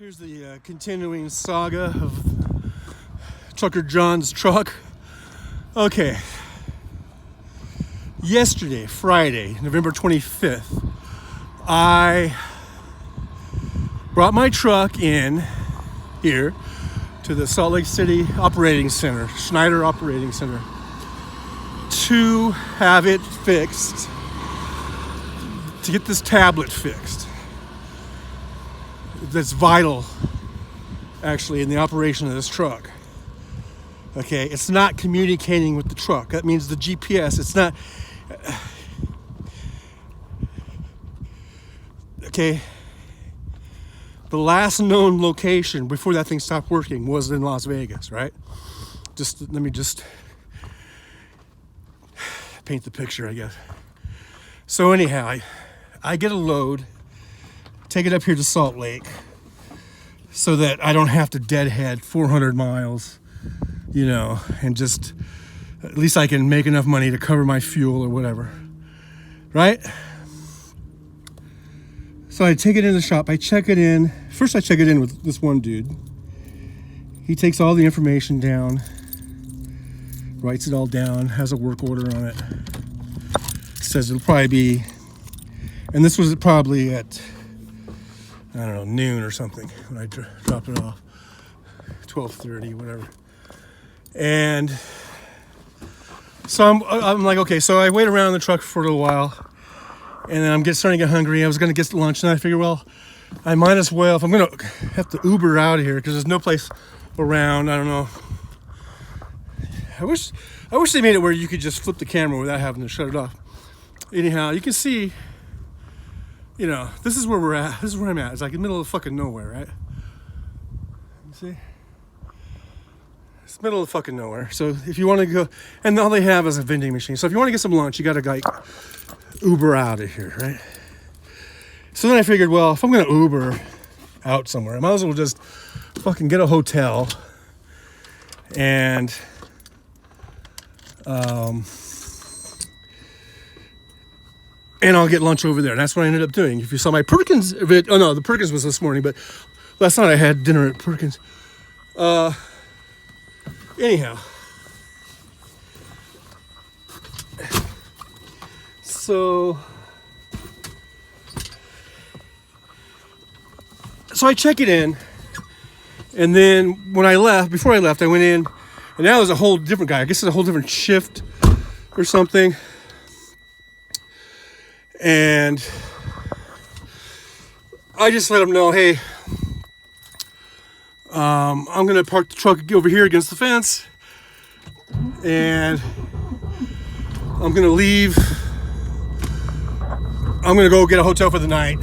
Here's the continuing saga of Trucker John's truck. Okay. Yesterday, Friday, November 25th, I brought my truck in here to the Salt Lake City Operating Center, Schneider Operating Center, to have it fixed, to get this tablet fixed. That's vital, actually, in the operation of this truck. Okay, it's not communicating with the truck. That means the GPS, it's not... Okay, the last known location before that thing stopped working was in Las Vegas, right? Let me paint the picture, I guess. So anyhow, I get a load, take it up here to Salt Lake so that I don't have to deadhead 400 miles, and just, at least I can make enough money to cover my fuel or whatever, right? So I take it in the shop, I check it in. First I check it in with this one dude. He takes all the information down, writes it all down, has a work order on it. Says it'll probably be, and this was probably at, I don't know, noon or something when I dropped it off, 12:30, whatever. And so I'm like, okay, so I wait around the truck for a little while, and then I'm starting to get hungry. I was going to get lunch, and I figure, well, I might as well, if I'm going to have to Uber out of here, because there's no place around, I don't know. I wish they made it where you could just flip the camera without having to shut it off. Anyhow, you can see, this is where we're at. This is where I'm at. It's like in the middle of fucking nowhere, right? You see? It's the middle of fucking nowhere. So if you want to go, and all they have is a vending machine. So if you want to get some lunch, you got to like Uber out of here, right? So then I figured, well, if I'm going to Uber out somewhere, I might as well just fucking get a hotel and I'll get lunch over there. And that's what I ended up doing. If you saw my Perkins vid, oh no, the Perkins was this morning, but last night I had dinner at Perkins. Anyhow. So I check it in, and then before I left, I went in, and now there's a whole different guy. I guess it's a whole different shift or something. And I just let him know, hey, I'm going to park the truck over here against the fence, and I'm going to leave. I'm going to go get a hotel for the night.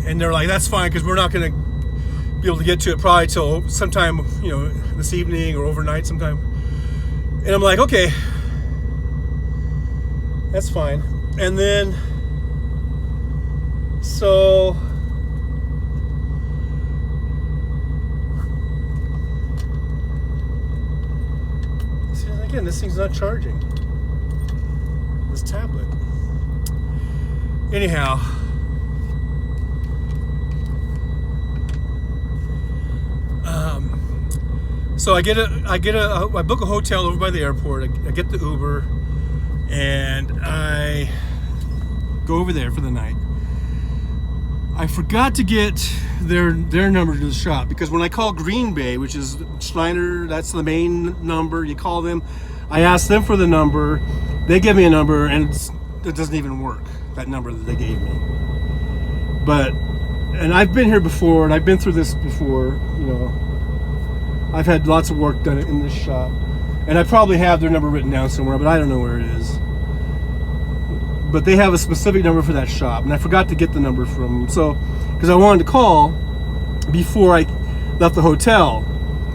And they're like, that's fine, because we're not going to be able to get to it probably till sometime, this evening or overnight sometime. And I'm like, okay, that's fine. And then, so again, this thing's not charging. This tablet. Anyhow, so I book a hotel over by the airport. I get the Uber, and I go over there for the night. I forgot to get their number to the shop, because when I call Green Bay, which is Schneider, that's the main number, you call them. I ask them for the number, they give me a number, and it doesn't even work, that number that they gave me. And I've been here before, and I've been through this before, I've had lots of work done in this shop, and I probably have their number written down somewhere, but I don't know where it is. But they have a specific number for that shop, and I forgot to get the number from them. Because I wanted to call before I left the hotel,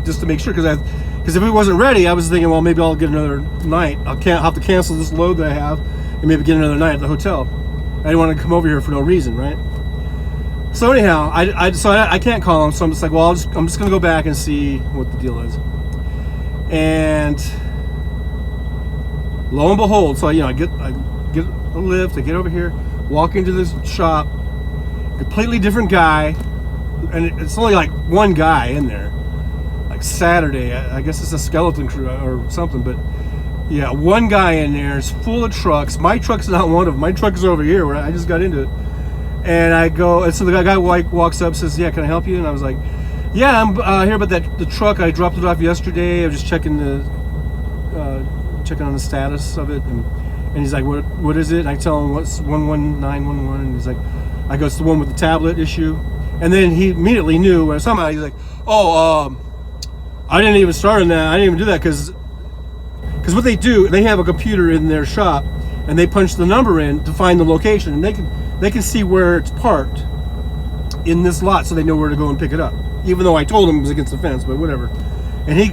just to make sure, because if it wasn't ready, I was thinking, well, maybe I'll get another night. I'll have to cancel this load that I have, and maybe get another night at the hotel. I didn't want to come over here for no reason, right? So anyhow, I can't call them, so I'm just like, well, I'm just going to go back and see what the deal is. And lo and behold, so I get a lift, I get over here, walk into this shop, Completely different guy, and it's only like one guy in there. Like Saturday, I guess it's a skeleton crew or something, but yeah, one guy in there is full of trucks. My truck's not one of them. My truck is over here where I just got into it. And I go, and so the guy walks up, says, "Yeah, can I help you?" And I was like, "Yeah, I'm here about the truck. I dropped it off yesterday. I was just checking on the status of it." And he's like, "What is it?" And I tell him what's 11911, and he's like, I go, "It's the one with the tablet issue." And then he immediately knew, or somehow he's like, "Oh, I didn't even start on that. I didn't even do that because what they do, they have a computer in their shop, and they punch the number in to find the location, and they can see where it's parked in this lot, so they know where to go and pick it up. Even though I told him it was against the fence, but whatever." And he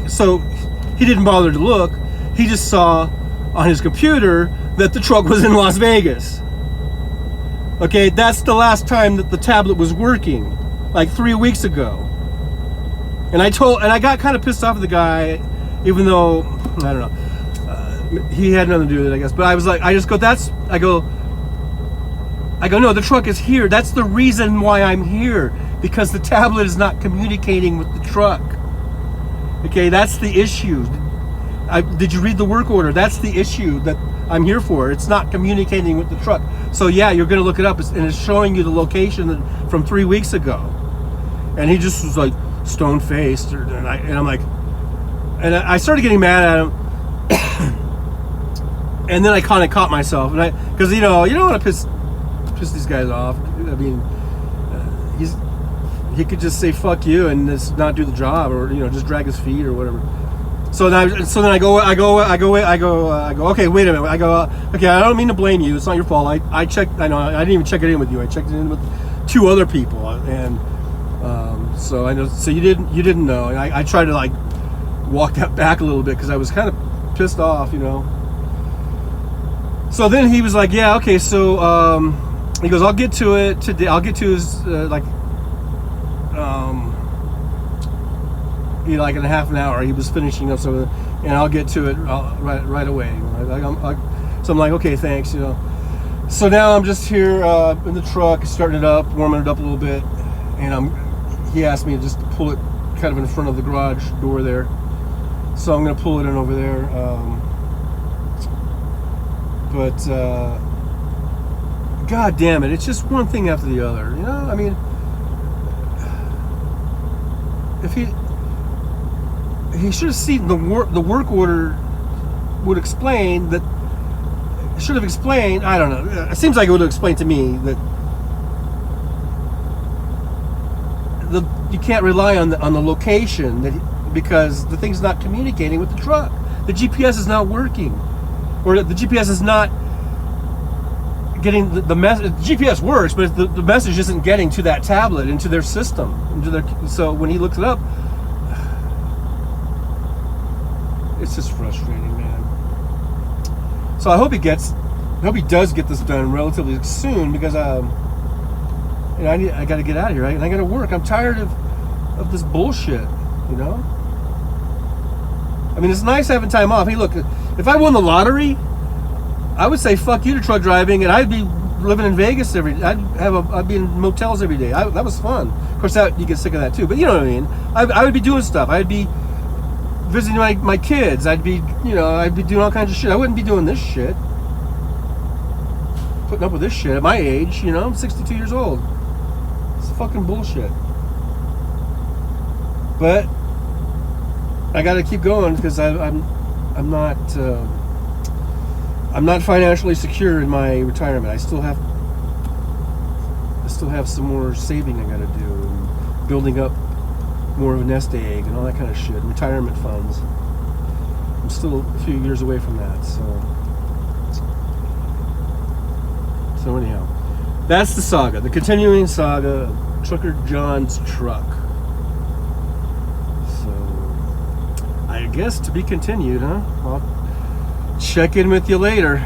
didn't bother to look. He just saw on his computer that the truck was in Las Vegas. Okay, that's the last time that the tablet was working, like 3 weeks ago. And I got kind of pissed off at the guy, even though, I don't know, he had nothing to do with it, I guess. But I was like, I go, "No, the truck is here. That's the reason why I'm here, because the tablet is not communicating with the truck. Okay, that's the issue. Did you read the work order? That's the issue that I'm here for. It's not communicating with the truck. So yeah, you're gonna look it up, and it's showing you the location from 3 weeks ago." And he just was like stone faced, and I'm like, and I started getting mad at him. And then I kind of caught myself, and because you don't want to piss these guys off. I mean, he could just say "fuck you" and just not do the job, or just drag his feet or whatever. So then I go. Okay, wait a minute. I go. Okay, I don't mean to blame you. It's not your fault. I checked. I know. I didn't even check it in with you. I checked it in with 2 other people, and so I know. So you didn't know. And I tried to like walk that back a little bit because I was kind of pissed off, So then he was like, "Yeah, okay." So he goes, "I'll get to it today. I'll get to his like in a half an hour." He was finishing up something, and I'll get to it right away. So I'm like, "Okay, thanks." So now I'm just here in the truck, starting it up, warming it up a little bit, and he asked me just to pull it kind of in front of the garage door there. So I'm gonna pull it in over there. But God damn it, it's just one thing after the other. I mean, if he should have seen the work order would explain that. Should have explained. I don't know. It seems like it would have explained to me that you can't rely on the location because the thing's not communicating with the truck. The GPS is not working, or the GPS is not getting the message. GPS works, but the message isn't getting to that tablet, into their system, so when he looks it up, it's just frustrating, man. So I hope he does get this done relatively soon, because I got to get out of here, right? And I got to work. I'm tired of this bullshit, I mean, it's nice having time off. Hey, look, if I won the lottery, I would say fuck you to truck driving, and I'd be living in Vegas I'd be in motels every day. That was fun. Of course, you get sick of that too, but you know what I mean. I would be doing stuff. I'd be visiting my kids. I'd be doing all kinds of shit. I wouldn't be doing this shit. Putting up with this shit at my age, I'm 62 years old. It's fucking bullshit. But I got to keep going because I'm not financially secure in my retirement. I still have some more saving I got to do, and building up more of a nest egg and all that kind of shit. Retirement funds. I'm still a few years away from that, So anyhow, that's the saga, the continuing saga of Trucker John's truck. So I guess to be continued, huh? I'll check in with you later.